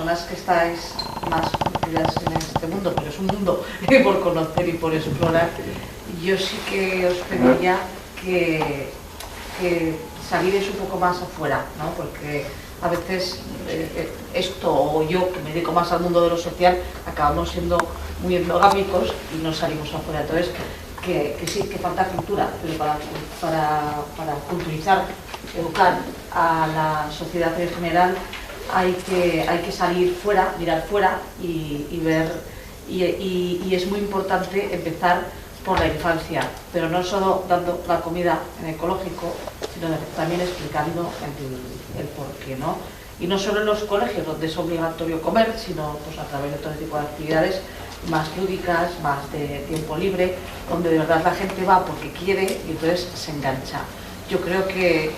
personas que estáis más metidas en este mundo, pero es un mundo por conocer y por explorar, yo sí que os pediría que salierais un poco más afuera, ¿no? Porque a veces esto o yo, que me dedico más al mundo de lo social, acabamos siendo muy endogámicos y no salimos afuera. Entonces, que sí, que falta cultura, pero para culturizar, educar a la sociedad en general, hay que salir fuera, mirar fuera y ver, y es muy importante empezar por la infancia, pero no solo dando la comida en ecológico, sino también explicando el porqué, ¿no? Y no solo en los colegios donde es obligatorio comer, sino pues a través de todo tipo de actividades más lúdicas, más de tiempo libre, donde de verdad la gente va porque quiere y entonces se engancha. Yo creo que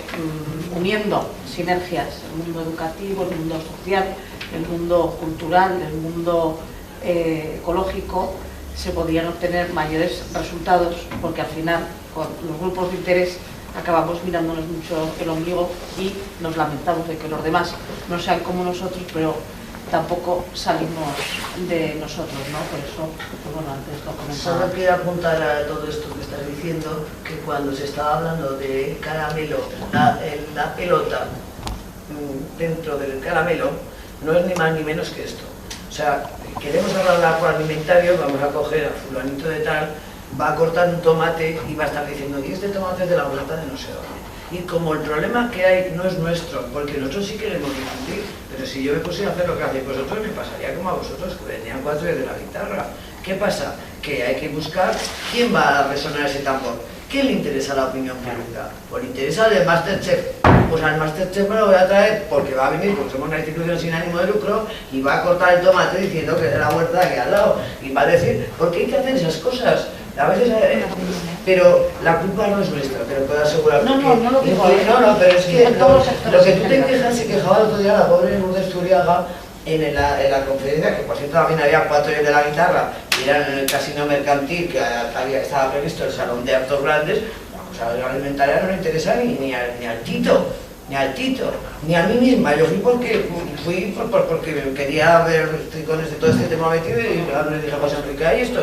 uniendo sinergias, el mundo educativo, el mundo social, el mundo cultural, el mundo ecológico, se podrían obtener mayores resultados, porque al final con los grupos de interés acabamos mirándonos mucho el ombligo y nos lamentamos de que los demás no sean como nosotros, pero tampoco salimos de nosotros, ¿no? Por eso, pues bueno, antes lo comentaba. Solo quiero apuntar a todo esto que estás diciendo, que cuando se estaba hablando de caramelo, la pelota dentro del caramelo, no es ni más ni menos que esto. O sea, queremos hablar de agroalimentario, vamos a coger a fulanito de tal, va a cortar un tomate y va a estar diciendo, y este tomate es de la huerta de no sé dónde. Y como el problema que hay no es nuestro, porque nosotros sí queremos difundir, pero si yo me pusiera a hacer lo que hacéis vosotros, me pasaría como a vosotros, que venían 4 de la guitarra. ¿Qué pasa? Que hay que buscar quién va a resonar ese tambor. ¿Quién le interesa la opinión pública? Pues le interesa el de Masterchef. Pues al Masterchef me lo voy a traer porque va a venir, porque somos una institución sin ánimo de lucro, y va a cortar el tomate diciendo que es de la huerta de aquí al lado. Y va a decir, ¿por qué hay que hacer esas cosas? A veces, pero la culpa no es nuestra, te lo puedo asegurar. No lo digo. No, pero es que lo que tú te quejas, se quejaba el otro día la pobre Lourdes Turiaga en la conferencia, que por cierto también había 4 de la guitarra, y eran en el casino mercantil, que estaba previsto el salón de actos grandes. La cosa alimentaria no le interesa ni al Tito. Ni al Tito, ni a mí misma. Yo porque quería ver tricones de todo este tema metido y le dije a José Enrique, hay esto,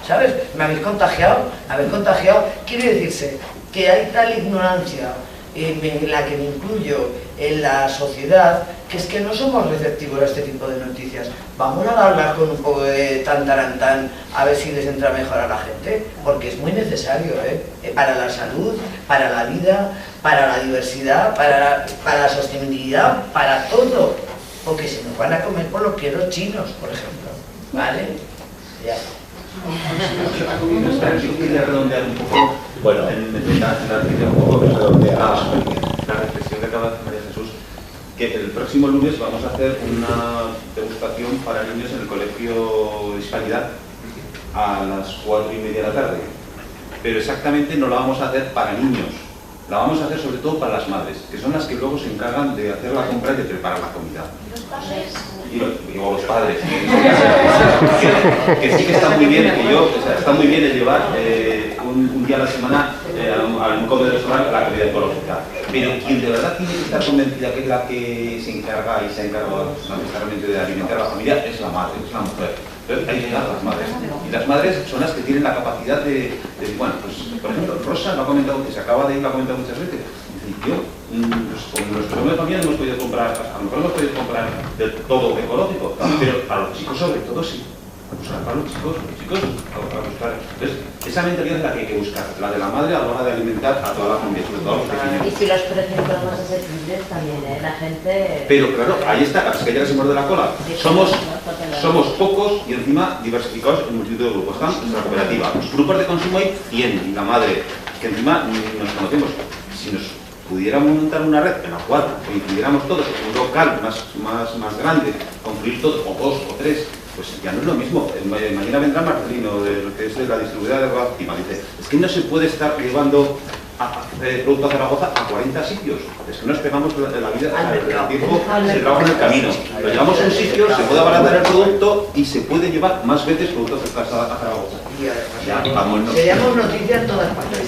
¿sabes? Me habéis contagiado. Quiere decirse que hay tal ignorancia en la que me incluyo en la sociedad, que es que no somos receptivos a este tipo de noticias. Vamos a hablar con un poco de tan, a ver si les entra mejor a la gente, porque es muy necesario, para la salud, para la vida, para la diversidad, para la sostenibilidad, para todo, porque se nos van a comer por lo que los chinos, por ejemplo, ¿vale? Ya. Yo quería redondear un poco, bueno, la reflexión que acaba de hacer María Jesús, que el próximo lunes vamos a hacer una degustación para niños en el Colegio de Hispanidad a las 4:30 de la tarde, pero exactamente no la vamos a hacer para niños, la vamos a hacer sobre todo para las madres, que son las que luego se encargan de hacer la compra y de preparar la comida. ¿Los padres? O los padres, que sí que está muy bien, está muy bien el llevar un día a la semana a un comedor escolar la comida ecológica, pero quien de verdad tiene que estar convencida que es la que se encarga fundamentalmente de alimentar a la familia es la madre, es la mujer. Entonces hay que dar a las madres, y las madres son las que tienen la capacidad de bueno, pues por ejemplo, Rosa lo ha comentado, que se acaba de ir, lo ha comentado muchas veces. Yo, con nuestro de familia no hemos podido comprar, a lo mejor hemos podido comprar de todo ecológico, pero para los chicos sobre todo sí. O sea, para los chicos a buscar. Entonces, esa mentalidad es la que hay que buscar, la de la madre a la hora de alimentar a toda la familia, sobre todo a los pequeños. Y si los precios son más asequibles también, la gente... Pero claro, ahí está, es que ya se muerde la cola. Somos pocos y encima diversificados en multitud de grupos. Están en nuestra cooperativa. Los grupos de consumo hay 100 y la madre, que encima nos conocemos. Si nos pudiéramos montar una red en la cual coincidiéramos todos, un local más grande, construir todos, o 2 o 3, pues ya no es lo mismo. Mañana vendrá Marcelino, de lo que es de la distribuidora de Roactiva, dice, es que no se puede estar llevando producto a Zaragoza a 40 sitios. Es que nos pegamos la vida, el tiempo se trabaja en el camino. Lo llevamos a un sitio, se puede abaratar el producto y se puede llevar más veces productos a Zaragoza. Seríamos noticias en todas partes.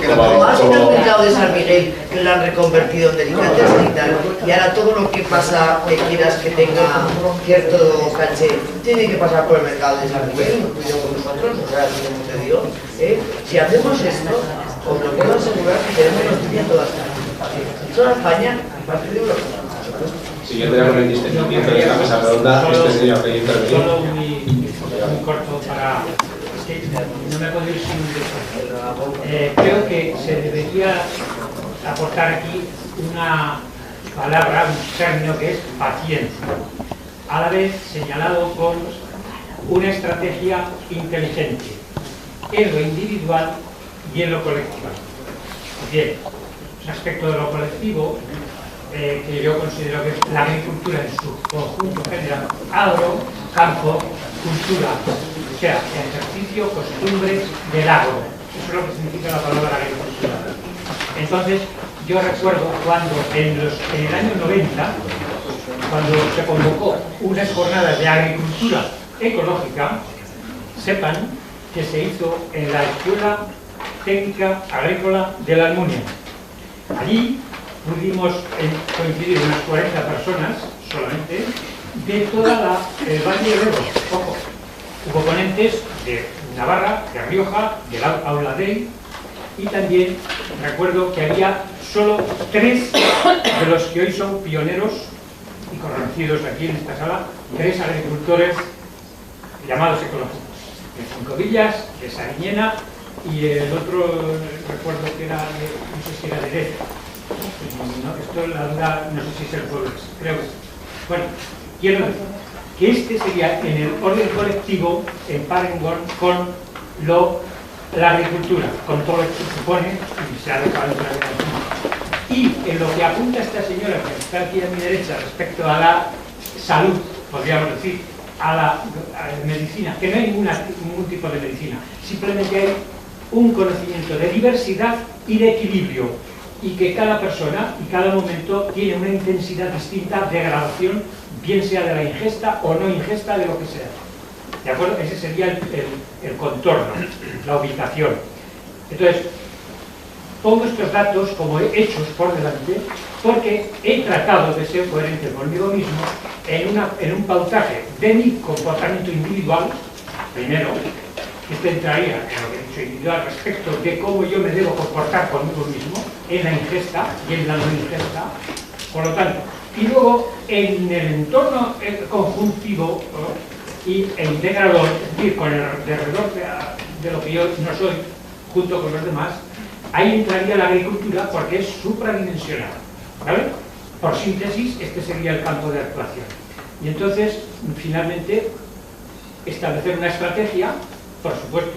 Como has comentado de San Miguel, que lo han reconvertido en delicatessen y tal, y ahora todo lo que pasa, que quieras que tenga cierto caché, tiene que pasar por el mercado de San Miguel, incluido con nosotros, o sea, así como te digo. Si hacemos esto, os lo puedo asegurar que tenemos noticias en todas partes. En toda España, a partir de Europa. Siguiendo ya con el discernimiento de esta mesa redonda, este señor que intervenir. Solo muy corto para... Es que no me puedo ir sin un deseo. Creo que se debería aportar aquí una palabra, un término que es paciencia, a la vez señalado con una estrategia inteligente en lo individual y en lo colectivo. Bien, respecto de lo colectivo, que yo considero que es la agricultura en su conjunto general, agro, campo, cultura, o sea, ejercicio, costumbres del agro. Eso es lo que significa la palabra agricultura. Entonces, yo recuerdo cuando en el año 90, cuando se convocó unas jornadas de agricultura ecológica, sepan que se hizo en la Escuela Técnica Agrícola de la Almunia. Allí pudimos coincidir unas 40 personas solamente de toda el Valle de Ebro. Ojo, hubo ponentes de Navarra, de Rioja, del Aula Dei, y también recuerdo que había solo 3 de los que hoy son pioneros y conocidos aquí en esta sala, 3 agricultores llamados ecológicos, de Cincovillas, de Sariñena, y el otro recuerdo que era, no sé si era de Deza. No, esto la duda, no sé si es el pueblo, creo que sí. Bueno, quiero decir que este sería en el orden colectivo en parangón con la agricultura, con todo lo que supone, y se ha dejado entrar aquí. Y en lo que apunta esta señora que está aquí a mi derecha respecto a la salud, podríamos decir, a la medicina, que no hay ningún tipo de medicina, simplemente hay un conocimiento de diversidad y de equilibrio, y que cada persona y cada momento tiene una intensidad distinta de gradación, bien sea de la ingesta o no ingesta de lo que sea. ¿De acuerdo? Ese sería el contorno, la ubicación. Entonces, pongo estos datos como hechos por delante porque he tratado de ser coherente conmigo mismo en un pautaje de mi comportamiento individual, primero, esto entraría en lo que he dicho individual respecto de cómo yo me debo comportar conmigo mismo en la ingesta y en la no ingesta, por lo tanto, y luego en el entorno conjuntivo e integrador, es decir, con el alrededor de lo que yo no soy, junto con los demás, ahí entraría la agricultura porque es supradimensional, ¿vale? Por síntesis, este sería el campo de actuación. Y entonces, finalmente, establecer una estrategia, por supuesto,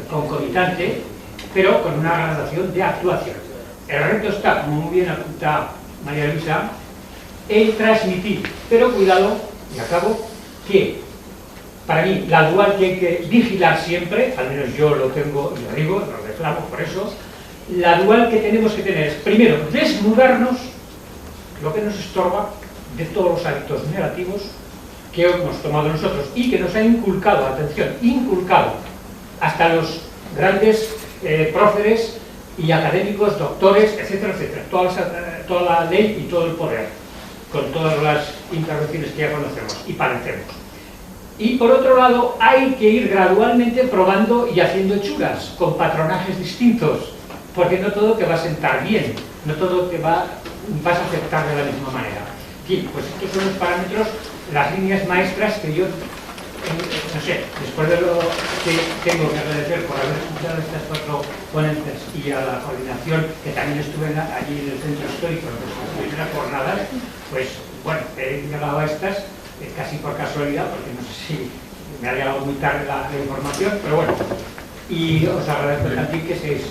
concomitante, pero con una gradación de actuación. El reto está, como muy bien apunta María Luisa, en transmitir, pero cuidado, y acabo, que para mí la dual que hay que vigilar siempre, al menos yo lo tengo y lo digo, lo reclamo por eso, la dual que tenemos que tener es, primero, desnudarnos lo que nos estorba de todos los hábitos negativos que hemos tomado nosotros y que nos ha inculcado, atención, inculcado hasta los grandes próceres y académicos, doctores, etcétera, etcétera, toda la ley y todo el poder, con todas las intervenciones que ya conocemos y padecemos. Y por otro lado, hay que ir gradualmente probando y haciendo hechuras, con patronajes distintos, porque no todo te va a sentar bien, no todo te vas a aceptar de la misma manera. En fin, pues estos son los parámetros, las líneas maestras que yo, no sé, después de lo que tengo que agradecer por haber escuchado estas 4 ponencias y a la coordinación, que también estuve allí en el centro histórico en las primeras jornadas, pues bueno, he llegado a estas casi por casualidad, porque no sé si me ha llegado muy tarde la información, pero bueno, y os agradezco también que seáis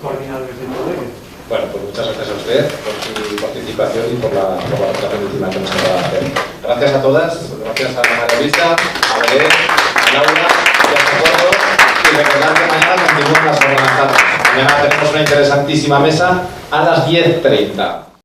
coordinadores de todo ello. Bueno, pues muchas gracias a usted por su participación y por la presentación última que nos acaba de hacer. Gracias a todas, gracias a María Luisa, a Belén, a Laura y a todos. Y recordad que mañana continuamos las jornadas. Mañana tenemos una interesantísima mesa a las 10:30.